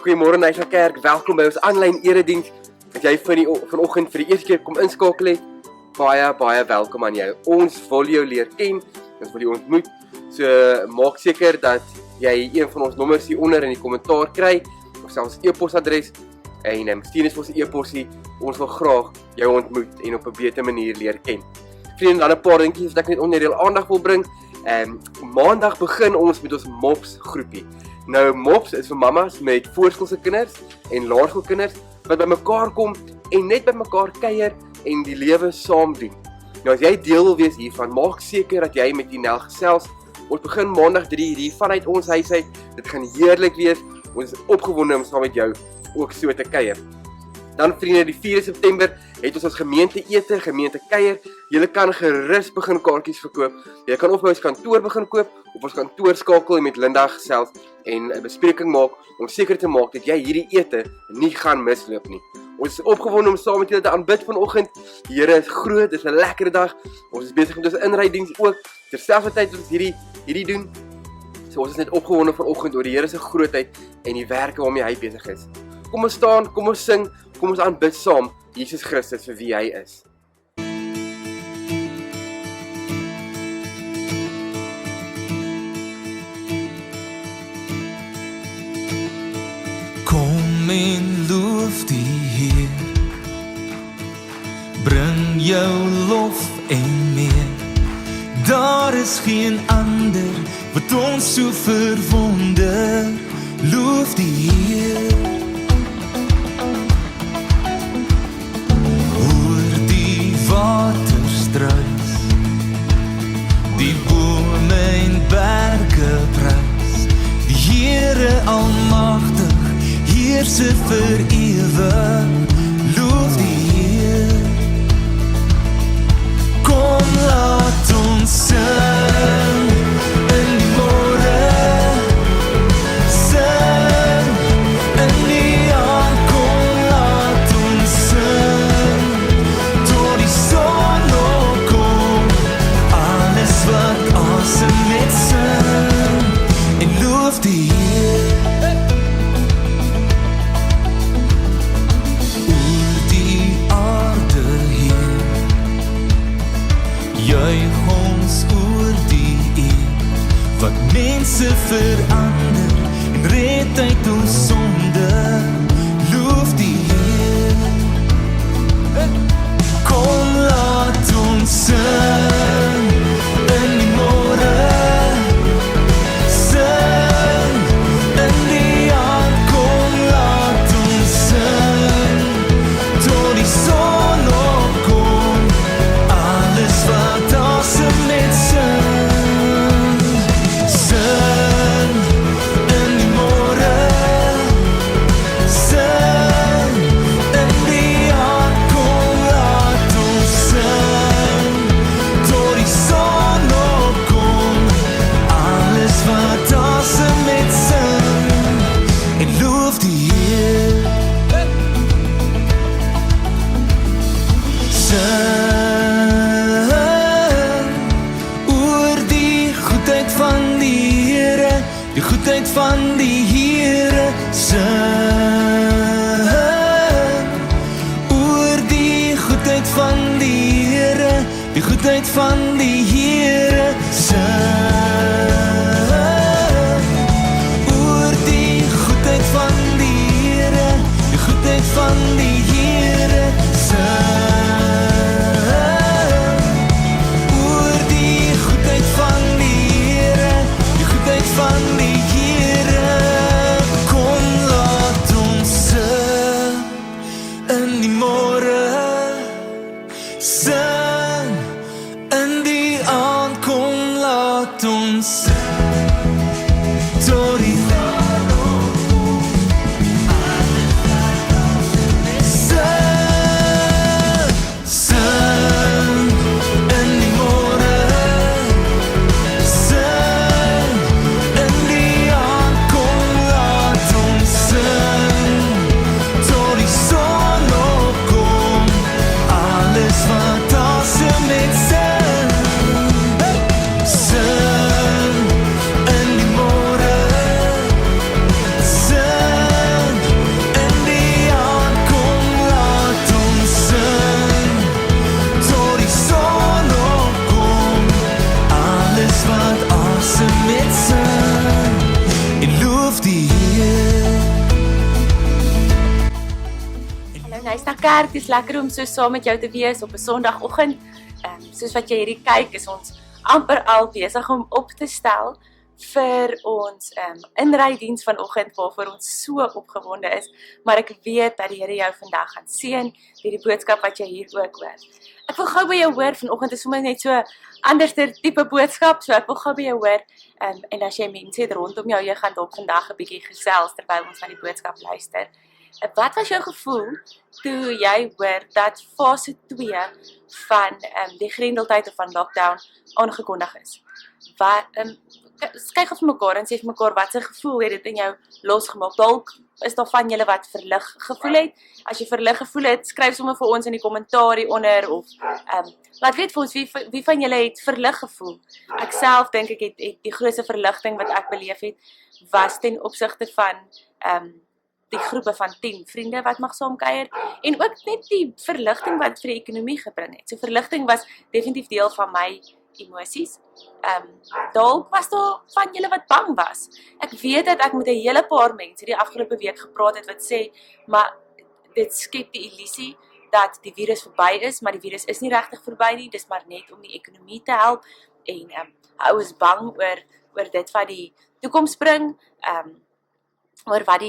Goeiemôre Nysa Kerk, welkom by ons aanlyn erediens. As jy vanoggend vir die eerste keer kom inskakel het, baie welkom aan jou. Ons wil jou leer ken, ons wil jou ontmoet. So maak seker dat jy een van ons nommers hieronder in die kommentaar kry, of selfs e-posadres en stuur ons 'n e-posie. Ons wil graag jou ontmoet en op 'n beter manier leer ken. Vriende, dan 'n paar dingetjies wat ek net onder julle aandag wil bring. Maandag begin ons met ons MOPS groepie. Nou MOPS is vir mammas met voorskoolse kinders en laerskoolkinders wat bymekaar kom en net bymekaar kuier en die lewe saam doen. Nou as jy deel wil wees hiervan, maak seker dat jy met Nel gesels. Ons begin maandag 3 hier vanuit ons huis uit. Dit gaan heerlik wees. Ons is opgewonde om saam met jou ook so te kuier. Dan vriende, die 4 September het ons gemeente ete, gemeente kuier. Jy kan gerus begin kaartjies verkoop. Jy kan of by ons kantoor begin koop, of ons kantoor skakel en met Linda gesels en 'n bespreking maak om seker te maak dat jy hierdie ete nie gaan misloop nie. Ons is opgewonde om saam met julle te aanbid vanoggend. Die Here is groot, dit is 'n lekker dag. Ons is besig met ons inrydiens ook. Terselfdertyd as ons hierdie doen. So ons is net opgewonde vanoggend oor die Here se grootheid en die werke waarmee hy besig is. Kom ons staan, kom ons sing, kom ons aanbid saam Jesus Christus vir wie hy is. Kom en loof die Heer, bring jou lof en meer. Daar is geen ander wat ons so verwonder. Loof die Heer. Hoor die waterstruis, die bome en berge prys. Die Here almagtig, heerser vir ewig. Loof die Heer. Kom laat ons sing in die môre, sing in die aand. Kom laat ons sing tot die son opkom. Alles wat asem met sing en loof die Heer. Juig ons oor die eer wat mense verander en red uit ons sonde. Loof die Heer. Kom laat ons sing in die môre, sing in die aand. Kom laat ons sing tot die son opkom. Alles wat asem met sing, sing in die môre, sing in die aand. Kom laat ons sing tot die son opkom. Alles wat asem met sing en loof die Heer. Die goedheid van die Here, sing oor die goedheid van die Here, die goedheid van die Here, sing oor die goedheid van die Here, die goedheid van die Here, sing oor die goedheid van die Here, die goedheid van die sun kerk, dis lekker om so saam met jou te wees op 'n Sondagoggend. Soos wat jy hierdie kyk, is ons amper al besig om op te stel vir ons inrydiens vanoggend waarvoor ons so opgewonde is, maar ek weet dat die Here jou vandag gaan seën deur die boodskap wat jy hier ook hoor. Ek wil gou by jou hoor, vanoggend is sommer net so anderster tipe boodskap, so ek wil gou by jou hoor, en as jy mense het rondom jou, jy gaan dalk vandag 'n bietjie gesels terwyl ons na die boodskap luister. Wat was jou gevoel toe jy hoor dat fase 2 van die grendeltyd of van lockdown aangekondig is? Kyk of mekaar en sê vir mekaar wat se gevoel het dit in jou losgemaak. Dalk is daar van julle wat verlig gevoel het. As jy verlig gevoel het, skryf sommer vir ons in die kommentaar onder of laat weet vir ons wie van julle het verlig gevoel. Ek self dink ek het die grootste verligting wat ek beleef het was ten opsigte van die groepe van 10 vriende wat mag saamkuier en ook net die verligting wat vir die ekonomie gebring het. So verligting was definitief deel van my emosies. Dalk was daar van julle wat bang was. Ek weet dat ek met 'n hele paar mense die afgelope week gepraat het wat sê, maar dit skep die illusie dat die virus verby is, maar die virus is nie regtig verby nie, dis maar net om die ekonomie te help en hou is bang oor dit wat die toekoms bring, oor wat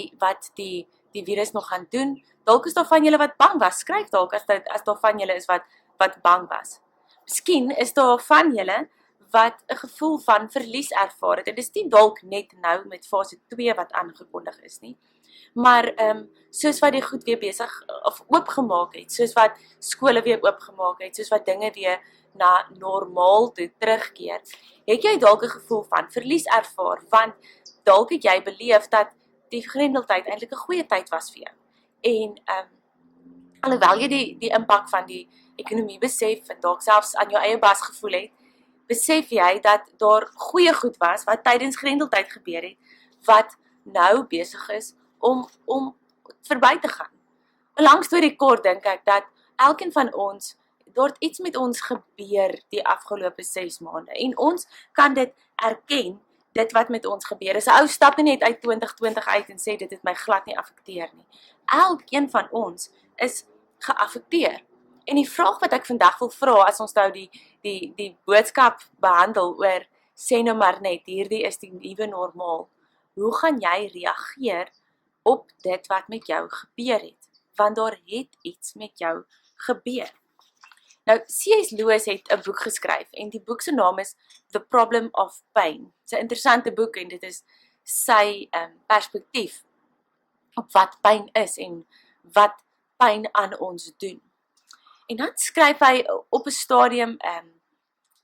die virus nog gaan doen. Dalk is daar van julle wat bang was, skryf dalk as daar van julle is wat bang was. Miskien is daar van julle wat 'n gevoel van verlies ervaar het. En dis nie dalk net nou met fase 2 wat aangekondig is nie. Maar soos wat die goed weer besig of oopgemaak het, soos wat skole weer oopgemaak het, soos wat dinge weer na normaal toe terugkeer, het jy dalk 'n gevoel van verlies ervaar, want dalk het jy beleef dat die grendeltyd eintlik 'n goeie tyd was vir jou. En alhoewel jy die impak van die ekonomie besef en dalk selfs aan jou eie bas gevoel het, besef jy dat daar goeie goed was wat tydens grendeltyd gebeur het, wat nou besig is om verby te gaan. 'n Lang storie kort dink ek dat elkeen van ons, daar het iets met ons gebeur die afgelope 6 maande en ons kan dit erken, dit wat met ons gebeur is. 'n Ou stap nie net uit 2020 uit en sê dit het my glad nie affekteer nie. Elkeen van ons is geaffekteer. En die vraag wat ek vandag wil vra as ons nou die boodskap behandel oor sê nou maar net hierdie is die nuwe normaal. Hoe gaan jy reageer op dit wat met jou gebeur het? Want daar het iets met jou gebeur. Nou, C.S. Lewis het 'n boek geskryf en die boek se naam is The Problem of Pain. Dit's 'n interessante boek en dit is sy perspektief op wat pyn is en wat pyn aan ons doen. En dan skryf hy op 'n stadium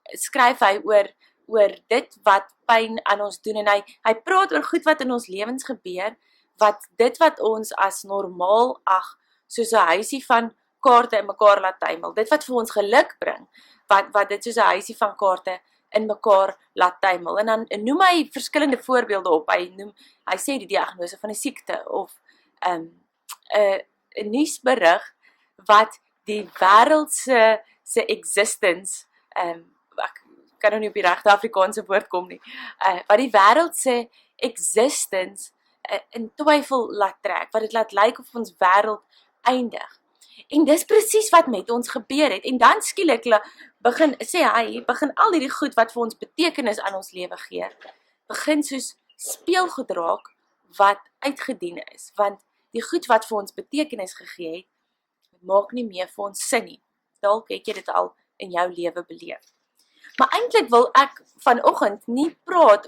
skryf hy oor dit wat pyn aan ons doen en hy praat oor goed wat in ons lewens gebeur, wat dit wat ons as normaal ag, soos 'n huisie van kaarte in mekaar laat tuimel, dit wat vir ons geluk bring, wat dit soos 'n huisie van kaarte in mekaar laat tuimel. En dan noem hy verskillende voorbeelde op. Hy sê die diagnose van 'n siekte of 'n nuusberig wat die wêreld se existence, ek kan nou nie op die regte Afrikaanse woord kom nie, wat die wêreld se existence in twyfel laat trek, wat dit laat lyk of ons wêreld eindig. En dis presies wat met ons gebeur het. En dan skielik begin al hierdie goed wat vir ons betekenis aan ons lewe gee, begin soos speelgoed raak wat uitgedien is. Want die goed wat vir ons betekenis gegee het, maak nie meer vir ons sin nie. Dalk het jy dit al in jou lewe beleef. Maar eintlik wil ek vanoggend nie praat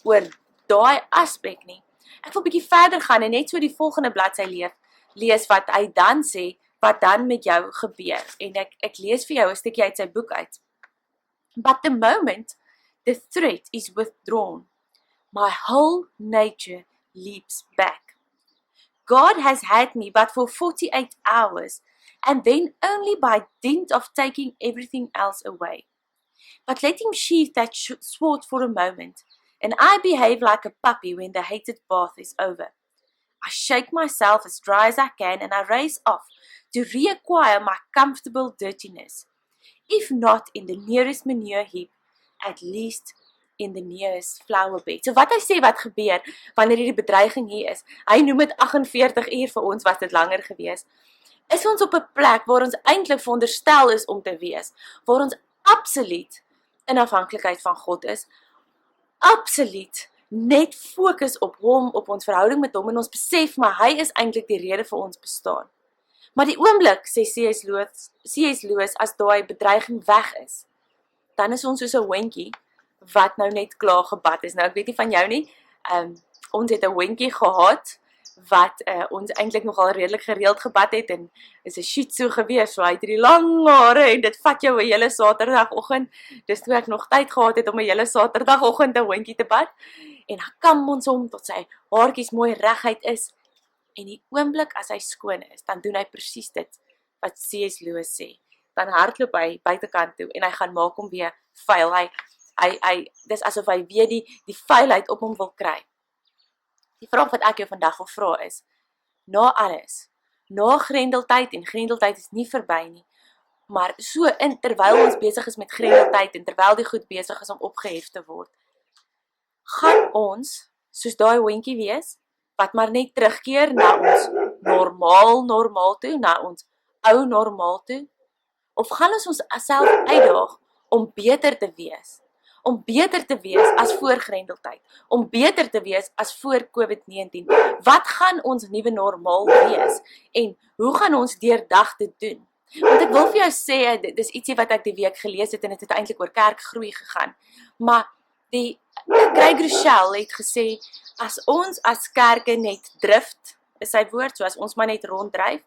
oor daai aspek nie. Ek wil bietjie verder gaan en net so die volgende bladsy lees wat hy dan sê, wat dan met jou gebeur. En ek lees vir jou 'n stukkie uit sy boek uit. But the moment the threat is withdrawn, my whole nature leaps back. God has had me but for 48 hours, and then only by dint of taking everything else away. But let him sheathe that sword for a moment, and I behave like a puppy when the hated bath is over. I shake myself as dry as I can, and I race off to reacquire my comfortable dirtiness. If not in the nearest manure heap, at least in the nearest flower bed. So wat hy sê wat gebeur wanneer hierdie bedreiging hier is, hy noem dit 48 uur, vir ons was dit langer gewees. is ons op 'n plek waar ons eintlik veronderstel is om te wees, waar ons absoluut in afhanklikheid van God is, absoluut net fokus op hom, op ons verhouding met hom, en ons besef, maar hy is eintlik die rede vir ons bestaan. Maar die oomblik, sê C.S. Lewis, as daai bedreiging weg is, dan is ons soos 'n hondjie, wat nou net klaar gebad is. Nou, ek weet nie van jou nie, ons het 'n hondjie gehad, wat ons eintlik nogal redelik gereeld gebad het, en is 'n shih tzu gewees, so hy het hierdie lang hare, en dit vat jou 'n hele Saterdagoggend, dis toe ek nog tyd gehad het om 'n hele Saterdagoggend 'n hondjie te bad, en dan kam ons hom tot sy haartjies mooi reguit is, en die oomblik as hy skoon is, dan doen hy presies dit, wat C.S. Lewis sê, dan hardloop hy buitekant toe, en hy gaan maak hom weer vuil, dis asof hy weer die vuilheid op hom wil kry. Die vraag wat ek jou vandag wil vra is, na alles, na Grendeltyd, en Grendeltyd is nie verby nie, maar so terwyl ons besig is met Grendeltyd, en terwyl die goed besig is om opgehef te word, gaan ons, soos daai hondjie wees, wat maar net terugkeer na ons normaal toe, na ons ou normaal toe, of gaan ons self uitdaag om beter te wees, as voor Grendeltyd, om beter te wees as voor COVID-19, wat gaan ons nuwe normaal wees, en hoe gaan ons deurdag dit doen? Want ek wil vir jou sê, dit is ietsie wat ek die week gelees het, en dit het eintlik oor kerkgroei gegaan, maar Craig Rochelle het gesê, as ons as kerke net drift, is sy woord, so as ons maar net ronddryf,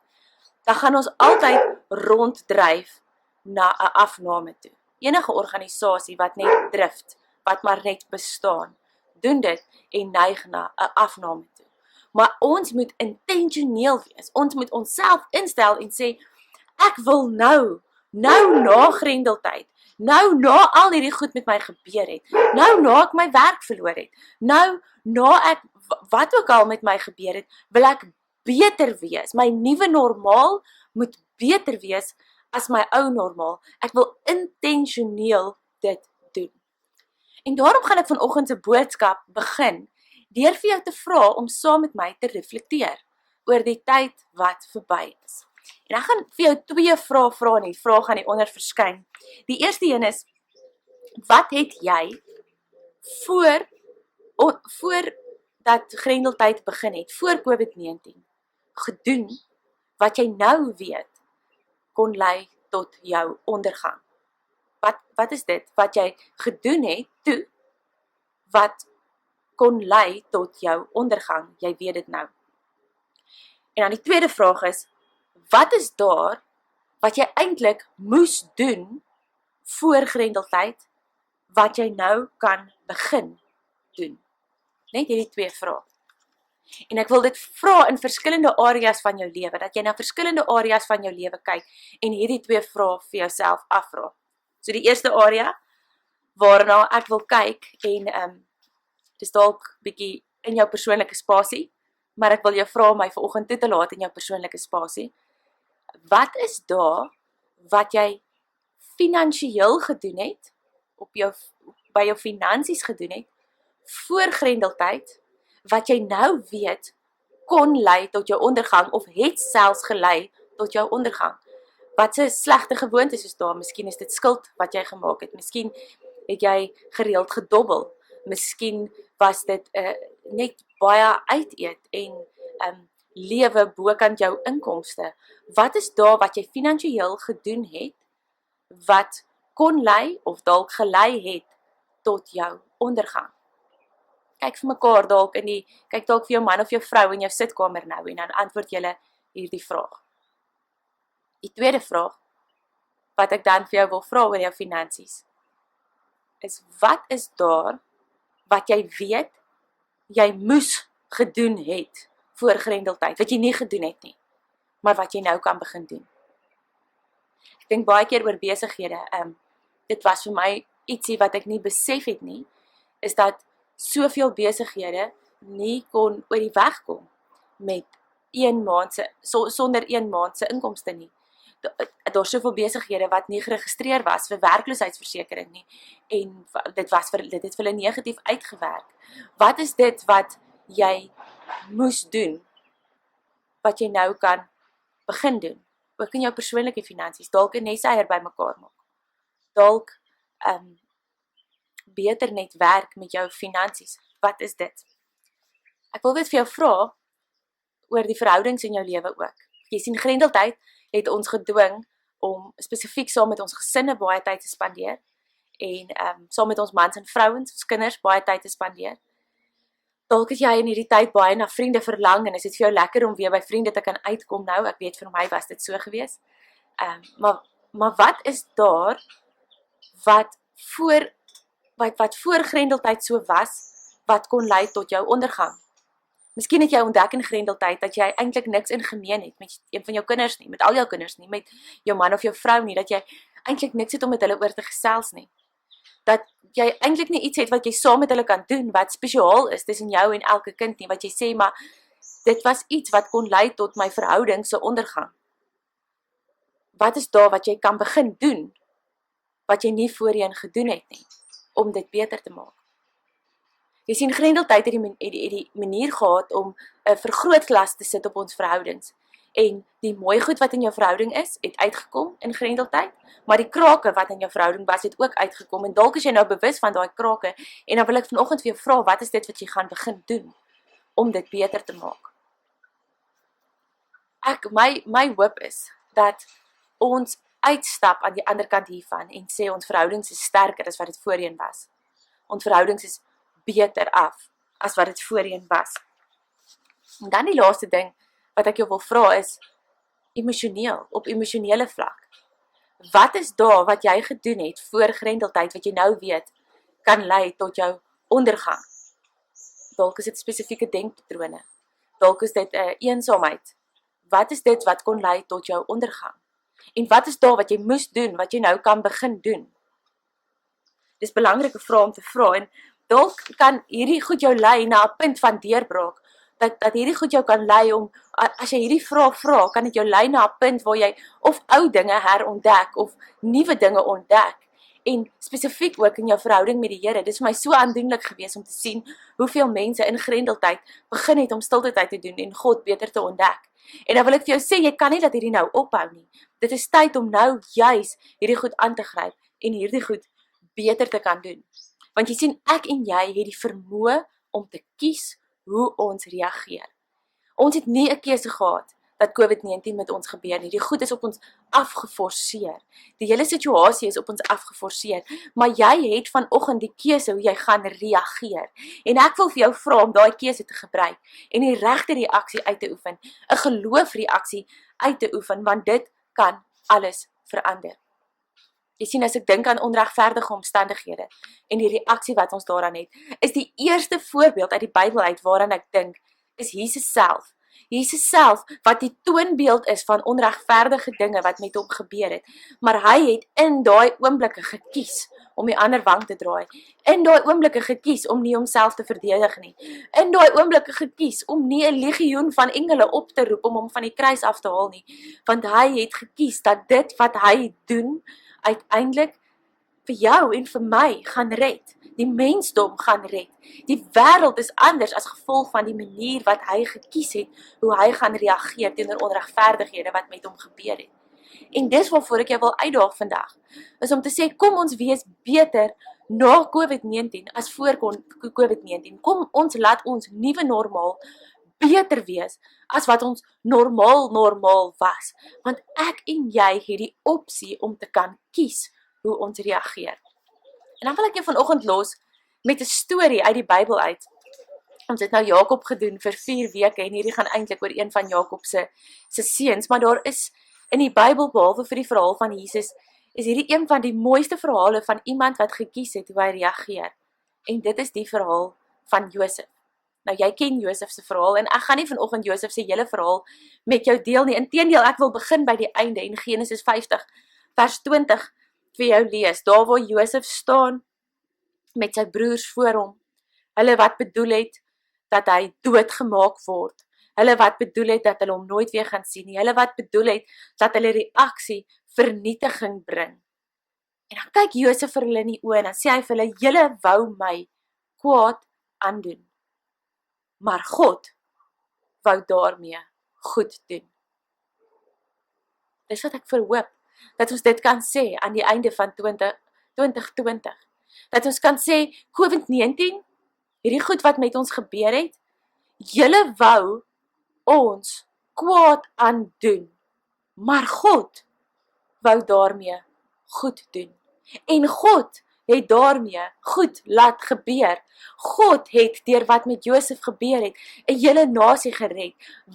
dan gaan ons altyd ronddryf na 'n afname toe. Enige organisasie wat net drift, wat maar net bestaan, doen dit en neig na 'n afname toe. Maar ons moet intentioneel wees, ons moet onsself instel en sê, ek wil nou na Grendeltyd, nou na al hierdie goed met my gebeur het, nou na ek my werk verloor het, nou na ek, wat ook al met my gebeur het, wil ek beter wees, my nuwe normaal moet beter wees as my ou normaal, ek wil intentioneel dit doen. En daarom gaan ek vanoggend se boodskap begin, deur vir jou te vra om saam met my te reflekteer, oor die tyd wat verby is. En ek gaan vir jou 2 vrae vra, en die vrae gaan hieronder verskyn. Die eerste een is, wat het jy voor dat Grendeltyd begin het, voor COVID-19, gedoen, wat jy nou weet, kon lei tot jou ondergang? Wat is dit, wat jy gedoen het toe, wat kon lei tot jou ondergang? Jy weet dit nou. En dan die tweede vraag is, wat is daar, wat jy eintlik moes doen, voor Grendeltyd, wat jy nou kan begin doen? Net hierdie 2 vrae. En ek wil dit vra in verskillende areas van jou lewe, dat jy na verskillende areas van jou lewe kyk, en hierdie 2 vrae vir jouself afvra. So die eerste area, waarna ek wil kyk, en dis dalk bietjie in jou persoonlike spasie, maar ek wil jou vra om my vanoggend toe te laat in jou persoonlike spasie. Wat is daar, wat jy finansiëel gedoen het, by jou finansies gedoen het, voor Grendeltyd, wat jy nou weet, kon lei tot jou ondergang, of het selfs gelei tot jou ondergang? Wat se slegte gewoontes is daar? Miskien is dit skuld wat jy gemaak het, miskien het jy gereeld gedobbel, miskien was dit net baie uiteet, en lewe bokant jou inkomste. Wat is daar wat jy finansiëel gedoen het, wat kon lei, of dalk gelei het, tot jou ondergang? Kyk vir mekaar dalk kyk dalk vir jou man of jou vrou in jou sitkamer nou, en dan antwoord julle hierdie vraag. Die tweede vraag, wat ek dan vir jou wil vra oor jou finansies, is wat is daar, wat jy weet, jy moes gedoen het, voor Grendeltyd, wat jy nie gedoen het nie, maar wat jy nou kan begin doen. Ek dink baie keer oor besighede, dit was vir my ietsie wat ek nie besef het nie, is dat soveel besighede nie kon oor die weg kom met sonder 1 maand se inkomste nie. Daar soveel besighede wat nie geregistreer was vir werkloosheidsversekering nie, en dit het vir hulle negatief uitgewerk. Wat is dit wat jy moes doen, wat jy nou kan begin doen? ook in jou persoonlike finansies, dalk 'n neseier bymekaar maak, dalk beter net werk met jou finansies. Wat is dit? Ek wil dit vir jou vra oor die verhoudings in jou lewe ook. Jy sien, Grendeltyd het ons gedwing om spesifiek saam met ons gesinne baie tyd te spandeer en saam met ons mans en vrouens, ons kinders baie tyd te spandeer. Dalk het jy in hierdie tyd baie na vriende verlang en is dit vir jou lekker om weer by vriende te kan uitkom nou. Ek weet vir my was dit so gewees. Maar wat is daar wat voor Grendeltyd so was, wat kon lei tot jou ondergang? Miskien het jy ontdek in Grendeltyd dat jy eintlik niks in gemeen het met een van jou kinders nie, met al jou kinders nie, met jou man of jou vrou nie, dat jy eintlik niks het om met hulle oor te gesels nie. Dat jy eintlik nie iets het wat jy saam met hulle kan doen, wat spesiaal is tussen jou en elke kind nie, wat jy sê, maar dit was iets wat kon lei tot my verhouding se ondergang. Wat is daar wat jy kan begin doen, wat jy nie voorheen gedoen het nie, om dit beter te maak? Jy sien, Grendeltyd het die manier gehad om 'n vergrootglas te sit op ons verhoudings. En die mooi goed wat in jou verhouding is, het uitgekom in Grendeltyd, maar die krake wat in jou verhouding was, het ook uitgekom. En dalk is jy nou bewus van daai krake, en dan wil ek vanoggend vir jou vra, wat is dit wat jy gaan begin doen, om dit beter te maak? My hoop is, dat ons uitstap aan die ander kant hiervan, en sê ons verhoudings is sterker as wat dit voorheen was. Ons verhoudings is beter af, as wat dit voorheen was. En dan die laaste ding, wat ek jou wil vra is, emosioneel, op emosionele vlak. Wat is daar wat jy gedoen het voor Grendeltyd, wat jy nou weet, kan lei tot jou ondergang? Dalk is dit spesifieke denkpatrone. Dalk is dit eensaamheid. Wat is dit wat kon lei tot jou ondergang? En wat is daar wat jy moes doen, wat jy nou kan begin doen? Dis belangrike vrae om te vra, en dalk kan hierdie goed jou lei na 'n punt van deurbraak, dat hierdie goed jou kan lei om, as jy hierdie vrae vra, kan dit jou lei na 'n punt waar jy of ou dinge herontdek, of nuwe dinge ontdek, en spesifiek ook in jou verhouding met die Here. Dit is vir my so aandoenlik gewees om te sien, hoeveel mense in Grendeltyd begin het om stilte tyd te doen, en God beter te ontdek. En dan wil ek vir jou sê, jy kan nie dat hierdie nou ophou nie. Dit is tyd om nou juis hierdie goed aan te gryp, en hierdie goed beter te kan doen. Want jy sien, ek en jy het die vermoë om te kies hoe ons reageer. Ons het nie 'n keuse gehad dat COVID-19 met ons gebeur nie. Die goed is op ons afgeforceer. Die hele situasie is op ons afgeforceer. Maar jy het vanoggend die keuse hoe jy gaan reageer. En ek wil vir jou vra om daai keuse te gebruik en die regte reaksie uit te oefen. 'n Geloofreaksie uit te oefen, want dit kan alles verander. Jy sien, as ek dink aan onregverdige omstandighede en die reaksie wat ons daaraan het, is die eerste voorbeeld uit die Bybel uit waaraan ek dink, is Jesus self. Jesus self, wat die toonbeeld is van onregverdige dinge wat met hom gebeur het. Maar hy het in daai oomblikke gekies om die ander wang te draai. In daai oomblikke gekies om nie homself te verdedig nie. In daai oomblikke gekies om nie 'n legioen van engele op te roep om hom van die kruis af te haal nie. Want hy het gekies dat dit wat hy doen, uiteindelik vir jou en vir my gaan red. Die mensdom gaan red. Die wêreld is anders as gevolg van die manier wat hy gekies het, hoe hy gaan reageer teenoor onregverdighede wat met hom gebeur het. En dis waarvoor ek jou wil uitdaag vandag, is om te sê, kom ons wees beter na COVID-19 as voor COVID-19. Kom ons laat ons nuwe normaal beter wees as wat ons normaal was. Want ek en jy het die opsie om te kan kies hoe ons reageer. En dan wil ek jou vanoggend los met 'n storie uit die Bybel uit. Ons het nou Jakob gedoen vir 4 weke en hierdie gaan eintlik oor een van Jakob se seuns, maar daar is in die Bybel, behalwe vir die verhaal van Jesus, is hierdie een van die mooiste verhale van iemand wat gekies het hoe hy reageer. En dit is die verhaal van Josef. Nou jy ken Josef se verhaal en ek gaan nie vanoggend Josef se hele verhaal met jou deel nie. Inteendeel, ek wil begin by die einde in Genesis 50 vers 20 vir jou lees. Daar waar Josef staan met sy broers voor hom. Hulle wat bedoel het dat hy doodgemaak word. Hulle wat bedoel het dat hulle hom nooit weer gaan sien nie. Hulle wat bedoel het dat hulle reaksie vernietiging bring. En dan kyk Josef vir hulle in die oë en dan sê hy vir hulle, julle wou my kwaad aandoen. Maar God wou daarmee goed doen. Dis wat ek verhoop, dat ons dit kan sê aan die einde van 2020. Dat ons kan sê, COVID-19, hierdie goed wat met ons gebeur het, julle wou ons kwaad aandoen, maar God wou daarmee goed doen. En God het daarmee goed laat gebeur. God het deur wat met Josef gebeur het, 'n hele nasie gered.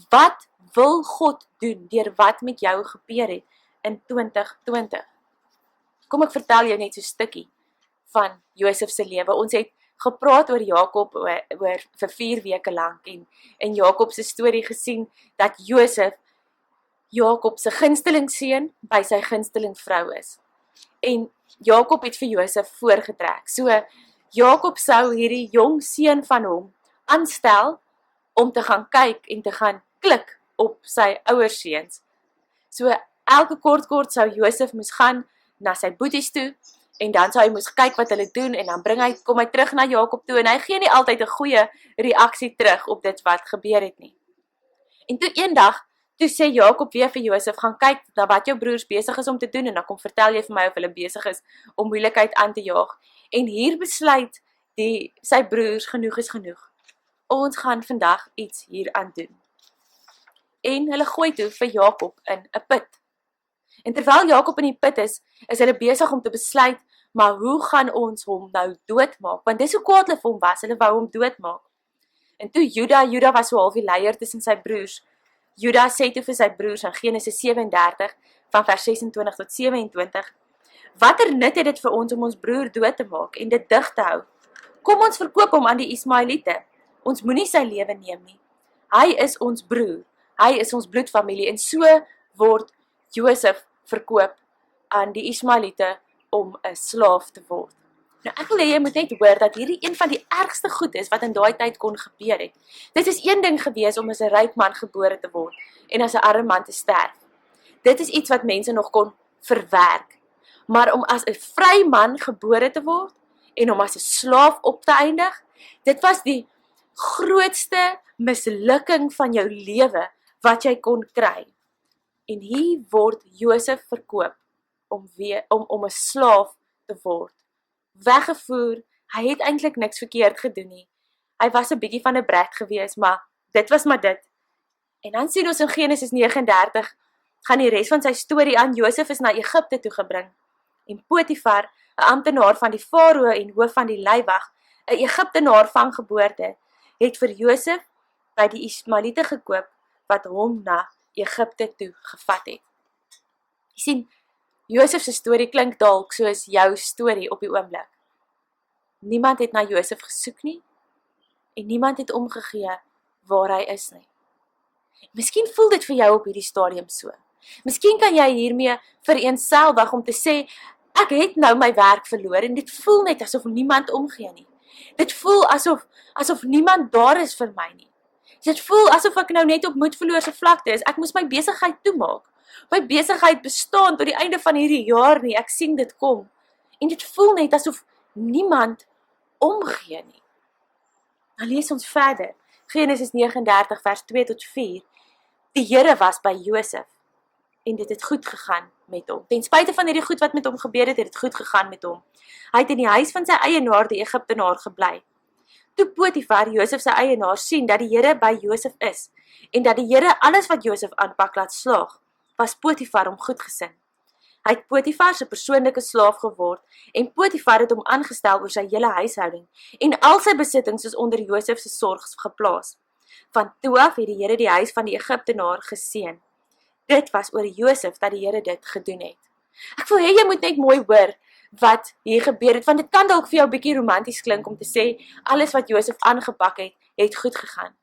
Wat wil God doen deur wat met jou gebeur het in 2020? Kom ek vertel jou net so 'n stukkie van Josef se lewe. Ons het gepraat oor Jakob vir 4 weke lank en in Jakob se storie gesien dat Josef Jakob se gunsteling seun by sy gunsteling vrou is. En Jakob het vir Josef voorgetrek. So Jakob sou hierdie jong seun van hom aanstel om te gaan kyk en te gaan klik op sy ouers seuns. So elke kort sou Josef moes gaan na sy boeties toe en dan sou hy moes kyk wat hulle doen en dan kom hy terug na Jakob toe en hy gee nie altyd 'n goeie reaksie terug op dit wat gebeur het nie. En toe eendag, toe sê Jakob weer vir Josef, gaan kyk na wat jou broers besig is om te doen en dan kom vertel jy vir my of hulle besig is om moeilikheid aan te jaag. En hier besluit sy broers, genoeg is genoeg. Ons gaan vandag iets hier aan doen. En hulle gooi toe vir Jakob in 'n put. En terwyl Jakob in die put is hulle besig om te besluit, maar hoe gaan ons hom nou doodmaak? Want dis hoe kwaad hulle vir hom was, hulle wou hom doodmaak. En toe Juda was so half die leier tussen sy broers. Juda sê toe vir sy broers in Genesis 37 van vers 26 tot 27, watter nut het dit vir ons om ons broer dood te maak en dit dig te hou? Kom ons verkoop hom aan die Ismaeliete. Ons moenie sy lewe neem nie. Hy is ons broer, hy is ons bloedfamilie en so word Josef verkoop aan die Ismaeliete om 'n slaaf te word. Nou ek wil hê jy moet net hoor dat hierdie een van die ergste goed is wat in daai tyd kon gebeur het. Dit is een ding gewees om as 'n ryk man gebore te word en as 'n arme man te sterf. Dit is iets wat mense nog kon verwerk. Maar om as 'n vry man gebore te word en om as 'n slaaf op te eindig, dit was die grootste mislukking van jou lewe wat jy kon kry. En hier word Josef verkoop om 'n slaaf te word. Weggevoer, hy het eintlik niks verkeerd gedoen nie. Hy was 'n bietjie van 'n brat gewees, maar dit was maar dit. En dan sien ons in Genesis 39, gaan die res van sy storie aan. Josef is na Egipte toe gebring. En Potifar, 'n amptenaar van die farao en hoof van die leiwag, 'n Egiptenaar van geboorte, het vir Josef by die Ismaeliete gekoop wat hom na Egipte toe gevat het. Jy sien, Josef se storie klink dalk soos jou storie op die oomblik. Niemand het na Josef gesoek nie en niemand het omgegee waar hy is nie. Miskien voel dit vir jou op hierdie stadium so. Miskien kan jy hiermee vereenselwig om te sê, ek het nou my werk verloor en dit voel net asof niemand omgee nie. Dit voel asof niemand daar is vir my nie. Dit voel asof ek nou net op moedverloorse vlakte is. Ek moes my besigheid toemaak. My besigheid bestaan tot die einde van hierdie jaar nie. Ek sien dit kom. En dit voel net asof niemand omgee nie. Dan lees ons verder. Genesis 39 vers 2 tot 4. Die Here was by Josef en dit het goed gegaan met hom. Ten spyte van hierdie goed wat met hom gebeur het, het dit goed gegaan met hom. Hy het in die huis van sy eienaar, die Egiptenaar, gebly. Toe Potifar, Josef sy eienaar, sien dat die Here by Josef is en dat die Here alles wat Josef aanpak laat slaag, was Potifar hom goedgesind. Hy het Potifar se persoonlike slaaf geword en Potifar het hom aangestel oor sy hele huishouding en al sy besittings is onder Josef se sorg geplaas. Van toe af het die Here die huis van die Egiptenaar geseën. Dit was oor Josef dat die Here dit gedoen het. Ek wil hê jy moet net mooi hoor wat hier gebeur het, want dit kan dalk vir jou 'n bietjie romanties klink om te sê, alles wat Josef aangepak het, het goed gegaan.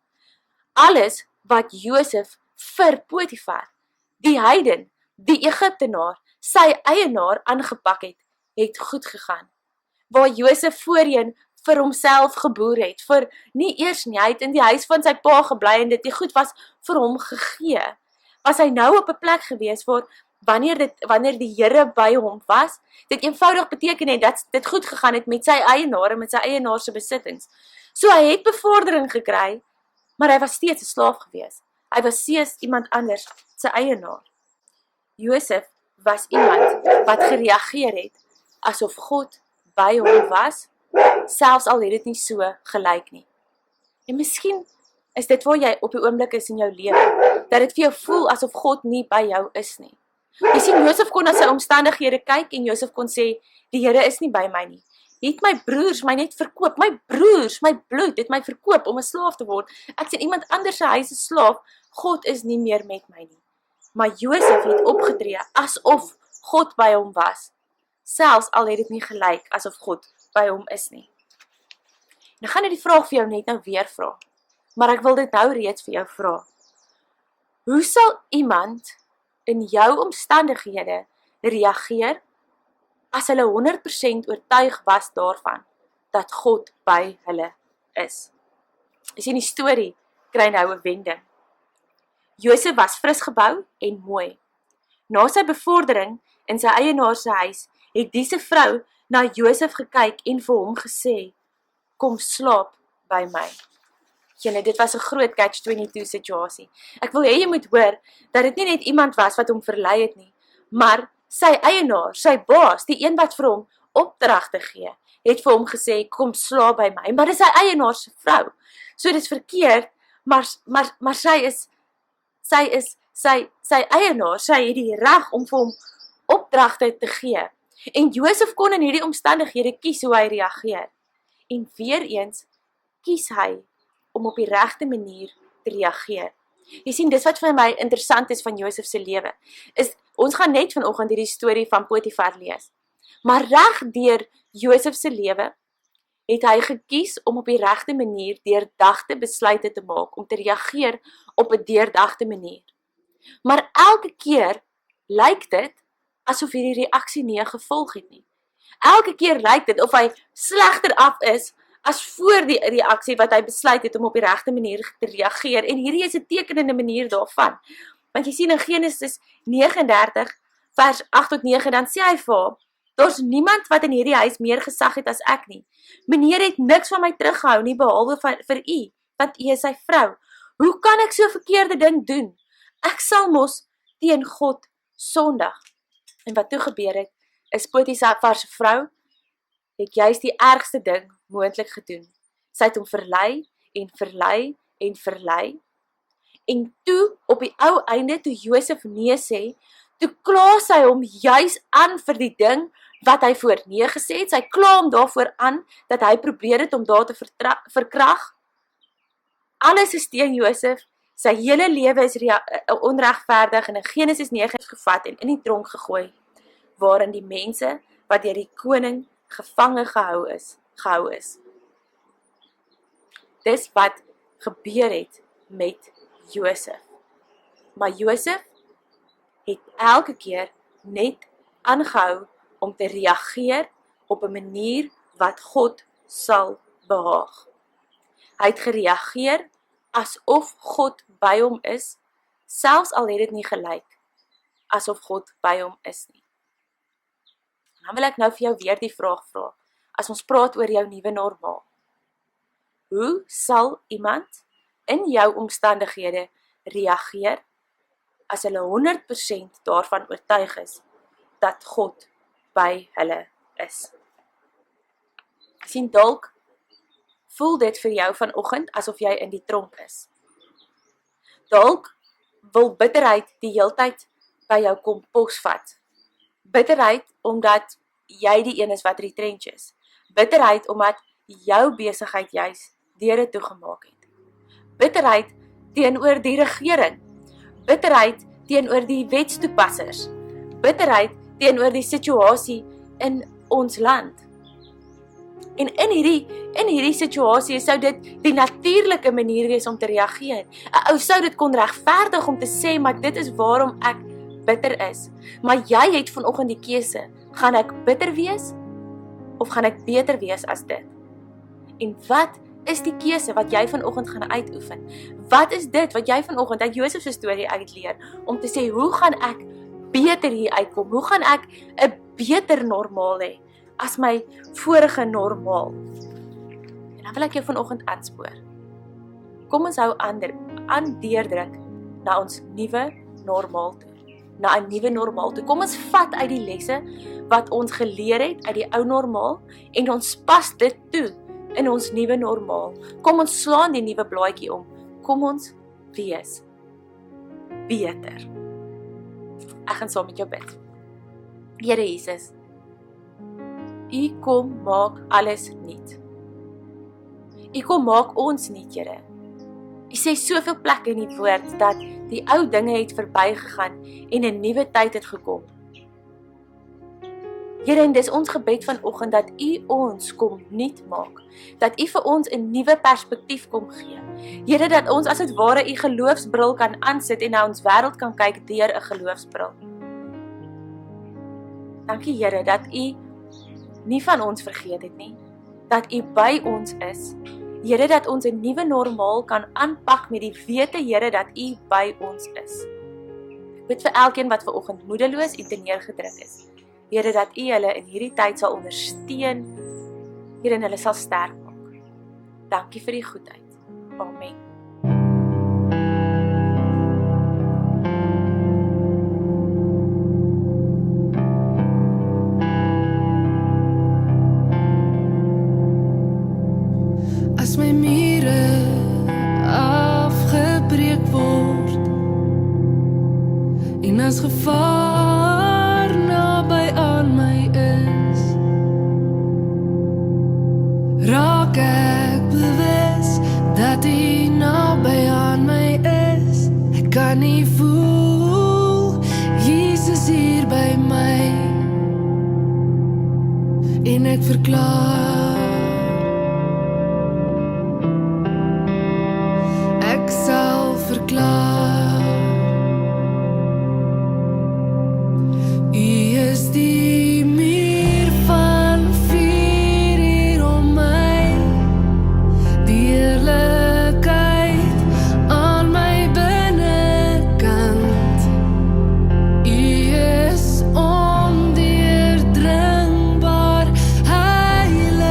Alles wat Josef vir Potifar, die heiden, die Egiptenaar, sy eienaar aangepak het, het goed gegaan. Waar Josef voorheen vir homself geboer het, vir nie eers nie, hy het in die huis van sy pa gebly en dit die goed was vir hom gegee, was hy nou op 'n plek gewees waar wanneer die Here by hom was, dit eenvoudig beteken het dat dit goed gegaan het met sy eienaar en met sy eienaar se besittings. So hy het bevordering gekry, maar hy was steeds 'n slaaf gewees. Hy was steeds iemand anders se eienaar. Josef was iemand wat gereageer het asof God by hom was, selfs al het dit nie so gelyk nie. En miskien is dit waar jy op die oomblik is in jou lewe, dat dit vir jou voel asof God nie by jou is nie. Jy sien, Josef kon na sy omstandighede kyk en Josef kon sê, die Here is nie by my nie. Het my broers my net verkoop, my broers, my bloed het my verkoop om 'n slaaf te word. Ek sien iemand anders se huis is slaaf, God is nie meer met my nie. Maar Josef het opgetree asof God by hom was, selfs al het dit nie gelyk asof God by hom is nie. Nou gaan ek die vraag vir jou net nou weer vra, maar ek wil dit nou reeds vir jou vra. Hoe sal iemand in jou omstandighede reageer as hulle 100% oortuig was daarvan dat God by hulle is? Jy sien, die storie kry nou 'n wending. Josef was frisgebou en mooi. Na sy bevordering in sy eienaar se huis, het diese vrou na Josef gekyk en vir hom gesê, kom slaap by my. Julle, dit was 'n groot catch-22 situasie. Ek wil hê jy moet hoor, dat dit nie net iemand was wat hom verlei het nie, maar sy eienaar, sy baas, die een wat vir hom opdragte gee, het vir hom gesê, kom slaap by my, maar dit is sy eienaar se vrou. So dit is verkeerd, maar sy eienaar, sy het die reg om vir hom opdragte te gee. En Josef kon in hierdie omstandighede kies hoe hy reageer. En weer eens kies hy om op die regte manier te reageer. Jy sien, dis wat vir my interessant is van Josef se lewe, is ons gaan net vanoggend hierdie storie van Potifar lees. Maar reg deur Josef se lewe het hy gekies om op die regte manier deurdagte besluite te maak, om te reageer op 'n deurdagte manier. Maar elke keer lyk dit asof hierdie reaksie nie 'n gevolg het nie. Elke keer lyk dit of hy slegter af is as voor die reaksie wat hy besluit het om op die regte manier te reageer. En hierdie is 'n tekenende manier daarvan. Want jy sien in Genesis 39 vers 8 tot 9, dan sê hy vir haar, daar's niemand wat in hierdie huis meer gesag het as ek nie. Meneer het niks van my teruggehou nie, behalwe vir u, want u is sy vrou. Hoe kan ek so verkeerde ding doen? Ek sal mos teen God sondig. En wat toe gebeur het, is Potifar se vrou het juist die ergste ding moontlik gedoen. Sy het hom verlei en verlei en verlei. En toe, op die ou einde, toe Josef nee sê, toe kla sy hom juis aan vir die ding wat hy voor nee gesê het. Sy kla hom daarvoor aan, dat hy probeer het om daar te verkrag. Alles is teen Josef, sy hele lewe is onregverdig en in Genesis 9 is gevat en in die tronk gegooi, waarin die mense wat deur die koning gevange gehou is. Dis wat gebeur het met Josef. Maar Josef het elke keer net aangehou om te reageer op 'n manier wat God sal behaag. Hy het gereageer asof God by hom is, selfs al het dit nie gelyk asof God by hom is nie. Dan wil ek nou vir jou weer die vraag vra, as ons praat oor jou nuwe normaal. Hoe sal iemand in jou omstandighede reageer as hulle 100% daarvan oortuig is dat God by hulle is? Sien, dalk voel dit vir jou vanoggend asof jy in die tronk is. Dalk wil bitterheid die heeltyd by jou kom posvat. Bitterheid omdat jy die een is wat retrench is. Bitterheid omdat jou besigheid juis deure toegemaak het. Bitterheid teenoor die regering. Bitterheid teenoor die wetstoepassers. Bitterheid teenoor die situasie in ons land. En in hierdie situasie sou dit die natuurlike manier wees om te reageer. 'n Ou sou dit kon regverdig om te sê, maar dit is waarom ek bitter is. Maar jy het vanoggend die keuse, gaan ek bitter wees of gaan ek beter wees as dit? En wat is die keuse wat jy vanoggend gaan uitoefen? Wat is dit wat jy vanoggend uit Josef se storie uitleer om te sê, hoe gaan ek beter hier uitkom? Hoe gaan ek 'n beter normaal hê as my vorige normaal? En dan wil ek jou vanoggend aanspoor. Kom ons hou aan deurdruk na ons nuwe normaal toe. na 'n nuwe normaal toe. Kom ons vat uit die lesse wat ons geleer het uit die ou normaal en ons pas dit toe in ons nuwe normaal. Kom ons slaan die nuwe blaadjie om. Kom ons wees beter. Ek gaan saam met jou bid. Here Jesus, U kom maak alles nuut. U kom maak ons nuut, Here. U sê soveel plekke in die woord dat die ou dinge het verbygegaan en 'n nuwe tyd het gekom. Here, en dis ons gebed vanoggend dat U ons kom nuut maak, dat U vir ons 'n nuwe perspektief kom gee. Here, dat ons as dit ware U geloofsbril kan aansit en na ons wêreld kan kyk deur 'n geloofsbril. Dankie Here dat U nie van ons vergeet het nie, dat U by ons is. Here, dat ons 'n nuwe normaal kan aanpak met die wete, Here, dat U by ons is. Ek bid vir elkeen wat vanoggend moedeloos en teneergedruk is. Here, dat U hulle in hierdie tyd sal ondersteun, Here, en hulle sal sterk maak. Dankie vir die goedheid. Amen. As my mure afgebreek word en as gevaar naby aan my is, raak ek bewus dat U naby aan my is. Ek kan nie voel Jesus hier by my en ek verklaar ek sal verklaar U is die muur van vuur hier om my, die eerlikheid aan my binnekant. U is ondeurdringbaar heilig.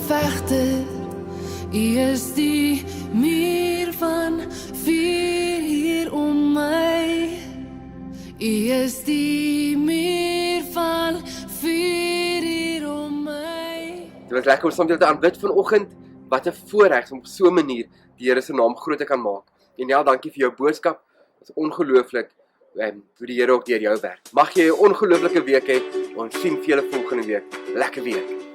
vegter, U is die muur van vuur hier om my. U is die muur van vuur hier om my. Dit was lekker om saam te aanbid vanoggend. Wat 'n voorreg om op so 'n manier die Here se naam groot te kan maak. En ja, dankie vir jou boodskap. Dit is ongelooflik hoe die Here ook deur jou werk. Mag jy 'n ongelooflike week hê. Ons sien vir julle volgende week. Lekker week.